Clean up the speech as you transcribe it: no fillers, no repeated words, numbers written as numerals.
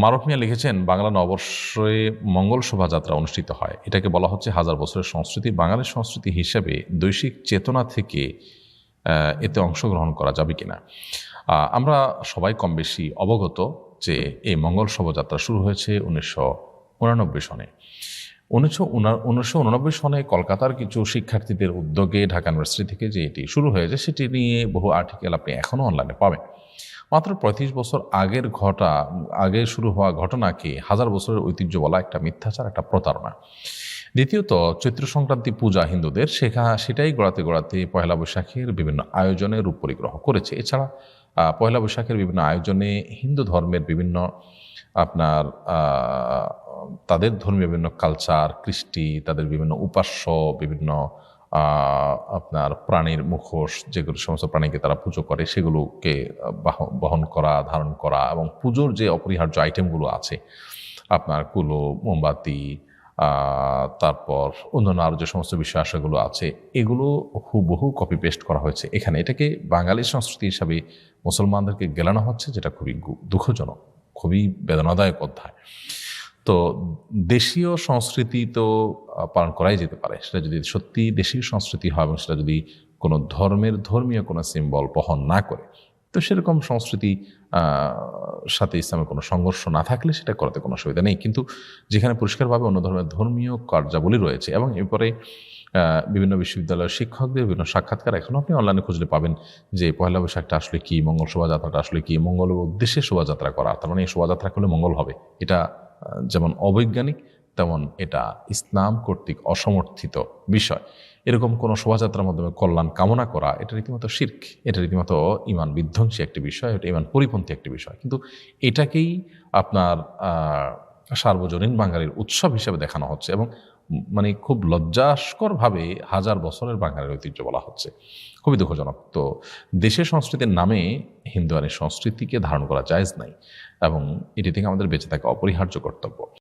মারুফ মিয়া লিখেছেন, বাংলা নববর্ষে মঙ্গল শোভাযাত্রা অনুষ্ঠিত হয়, এটাকে বলা হচ্ছে হাজার বছরের সংস্কৃতি। বাঙালির সংস্কৃতি হিসেবে দৈশিক চেতনা থেকে এতে অংশগ্রহণ করা যাবে কিনা। আমরা সবাই কম বেশি অবগত যে এই মঙ্গল শোভাযাত্রা শুরু হয়েছে 1989 সনে। 1989 সনে কলকাতার কিছু শিক্ষার্থীদের উদ্যোগে ঢাকা ইউনিভার্সিটি থেকে যে এটি শুরু হয়েছে, সেটি নিয়ে বহু আর্টিকেল আপনি এখনও অনলাইনে পাবেন। মাত্র 35 বছর আগে শুরু হওয়া ঘটনাকে হাজার বছরের ঐতিহ্য বলা একটা মিথ্যাচার, একটা প্রতারণা। দ্বিতীয়ত, চৈত্র সংক্রান্তি পূজা হিন্দুদের সেটাই গড়াতে পয়লা বৈশাখের বিভিন্ন আয়োজনে রূপ পরিগ্রহ করেছে। এছাড়া পয়লা বৈশাখের বিভিন্ন আয়োজনে হিন্দু ধর্মের বিভিন্ন আপনার তাদের ধর্মীয় বিভিন্ন কালচার, কৃষ্টি, তাদের বিভিন্ন উপাস্য, বিভিন্ন আপনার প্রাণীর মুখোশ, যেগুলো সমস্ত প্রাণীকে তারা পুজো করে, সেগুলোকে বহন করা, ধারণ করা, এবং পুজোর যে অপরিহার্য আইটেমগুলো আছে, আপনার কুলো, মোমবাতি, তারপর অন্যান্য আরও যে সমস্ত বিষয় আশাগুলো আছে, এগুলো হুবহু কপি পেস্ট করা হয়েছে এখানে। এটাকে বাঙালি সংস্কৃতি হিসাবে মুসলমানদেরকে গেলানো হচ্ছে, যেটা খুবই দুঃখজনক, খুবই বেদনাদায়ক অধ্যায়। তো দেশীয় সংস্কৃতি তো পালন করাই যেতে পারে, সেটা যদি সত্যি দেশীয় সংস্কৃতি হয় এবং সেটা যদি কোনো ধর্মীয় কোনো সিম্বল বহন না করে, তো সেরকম সংস্কৃতি সাথে ইসলামের কোনো সংঘর্ষ না থাকলে সেটা করাতে কোনো অসুবিধা নেই। কিন্তু যেখানে পরিষ্কারভাবে অন্য ধরনের ধর্মীয় কার্যাবলী রয়েছে, এবং এরপরে বিভিন্ন বিশ্ববিদ্যালয়ের শিক্ষকদের বিভিন্ন সাক্ষাৎকার এখনও আপনি অনলাইনে খুঁজলে পাবেন যে পয়লা বৈশাখটা আসলে কি, মঙ্গল শোভাযাত্রাটা আসলে কি, মঙ্গলের উদ্দেশ্যে শোভাযাত্রা করা, তার মানে এই শোভাযাত্রা করলে মঙ্গল হবে, এটা যেমন অবৈজ্ঞানিক তেমন এটা ইসলাম কর্তৃক অসমর্থিত বিষয়। এরকম কোনো শোভাযাত্রার মাধ্যমে কল্যাণ কামনা করা, এটা রীতিমতো শিরক, এটা রীতিমতো ঈমান বিধ্বংসী একটি বিষয়, এটা ঈমান পরিপন্থী একটি বিষয়। কিন্তু এটাকেই আপনার সার্বজনীন বাঙালির উৎসব হিসেবে দেখানো হচ্ছে, এবং মানে খুব লজ্জাস্করভাবে হাজার বছরের বাঙালির ঐতিহ্য বলা হচ্ছে। খুবই দুঃখজনক। তো দেশের সংস্কৃতির নামে হিন্দুয়ানি সংস্কৃতিকে ধারণ করা জায়েজ নাই, এবং এটি থেকে আমাদের বেঁচে থাকা অপরিহার্য কর্তব্য।